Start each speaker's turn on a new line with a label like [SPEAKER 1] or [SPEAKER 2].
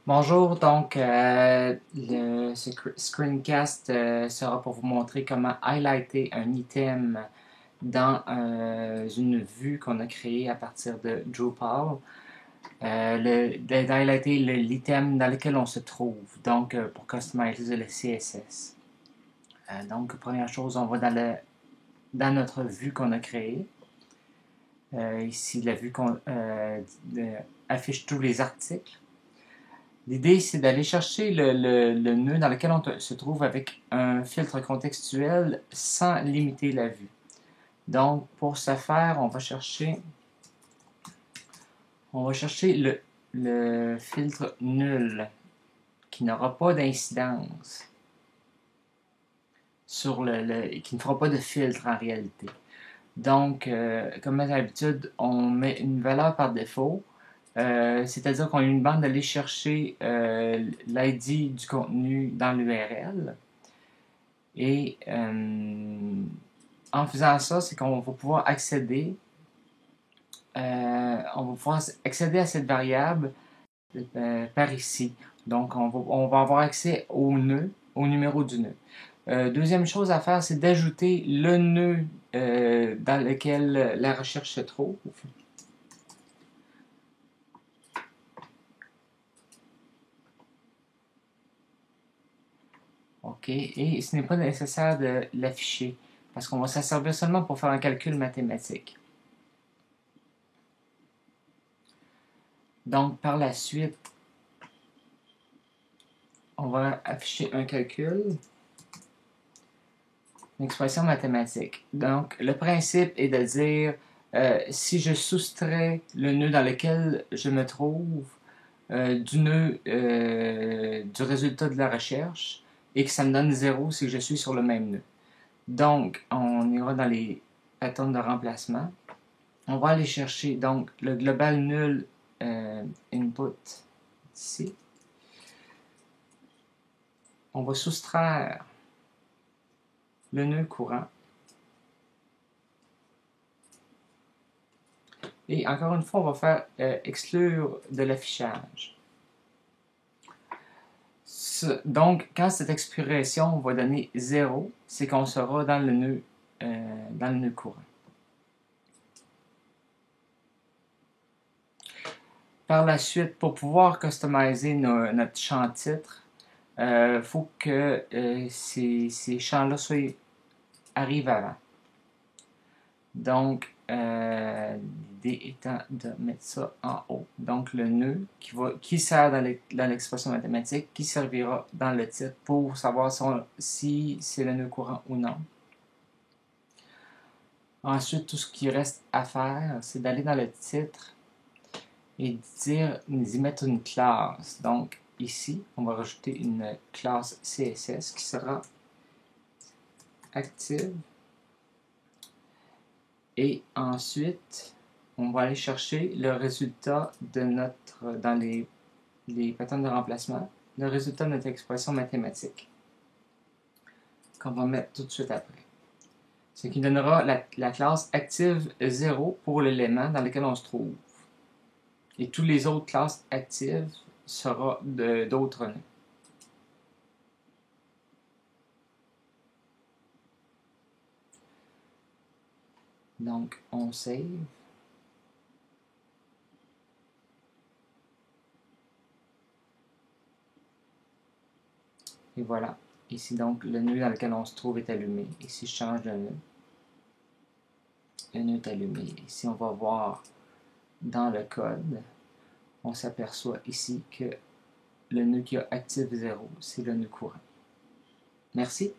[SPEAKER 1] Bonjour, donc ce screencast sera pour vous montrer comment highlighter un item dans une vue qu'on a créée à partir de Drupal. D'highlighter l'item dans lequel on se trouve, donc pour customiser le CSS. Donc, première chose, on va dans notre vue qu'on a créée. Ici, la vue qu'on affiche tous les articles. L'idée, c'est d'aller chercher le nœud dans lequel on se trouve avec un filtre contextuel sans limiter la vue. Donc, pour ce faire, on va chercher le filtre nul qui n'aura pas d'incidence qui ne fera pas de filtre en réalité. Donc, comme d'habitude, on met une valeur par défaut. C'est-à-dire qu'on a une bande d'aller chercher l'ID du contenu dans l'URL. Et en faisant ça, c'est qu'on va pouvoir accéder à cette variable par ici. Donc, on va avoir accès au nœud, au numéro du nœud. Deuxième chose à faire, c'est d'ajouter le nœud dans lequel la recherche se trouve. OK, et ce n'est pas nécessaire de l'afficher parce qu'on va s'en servir seulement pour faire un calcul mathématique. Donc, par la suite, on va afficher un calcul, une expression mathématique. Donc, le principe est de dire si je soustrais le nœud dans lequel je me trouve du nœud du résultat de la recherche et que ça me donne 0 si je suis sur le même nœud. Donc, on ira dans les patterns de remplacement. On va aller chercher donc le global nul input ici. On va soustraire le nœud courant. Et encore une fois, on va faire exclure de l'affichage. Donc, quand cette expression va donner 0, c'est qu'on sera dans le nœud courant. Par la suite, pour pouvoir customiser notre champ titre, il faut que ces champs-là arrivent avant. Donc, l'idée étant de mettre ça en haut. Donc, le nœud qui sert dans l'expression mathématique, qui servira dans le titre pour savoir si c'est le nœud courant ou non. Ensuite, tout ce qui reste à faire, c'est d'aller dans le titre et d'y mettre une classe. Donc, ici, on va rajouter une classe CSS qui sera active. Et ensuite, on va aller chercher le résultat de dans les patterns de remplacement, le résultat de notre expression mathématique, qu'on va mettre tout de suite après. Ce qui donnera la classe active 0 pour l'élément dans lequel on se trouve. Et toutes les autres classes actives seront d'autres nœuds. Donc, on save. Et voilà. Ici, donc, le nœud dans lequel on se trouve est allumé. Et si je change de nœud, le nœud est allumé. Ici, on va voir dans le code, on s'aperçoit ici que le nœud qui a active 0, c'est le nœud courant. Merci.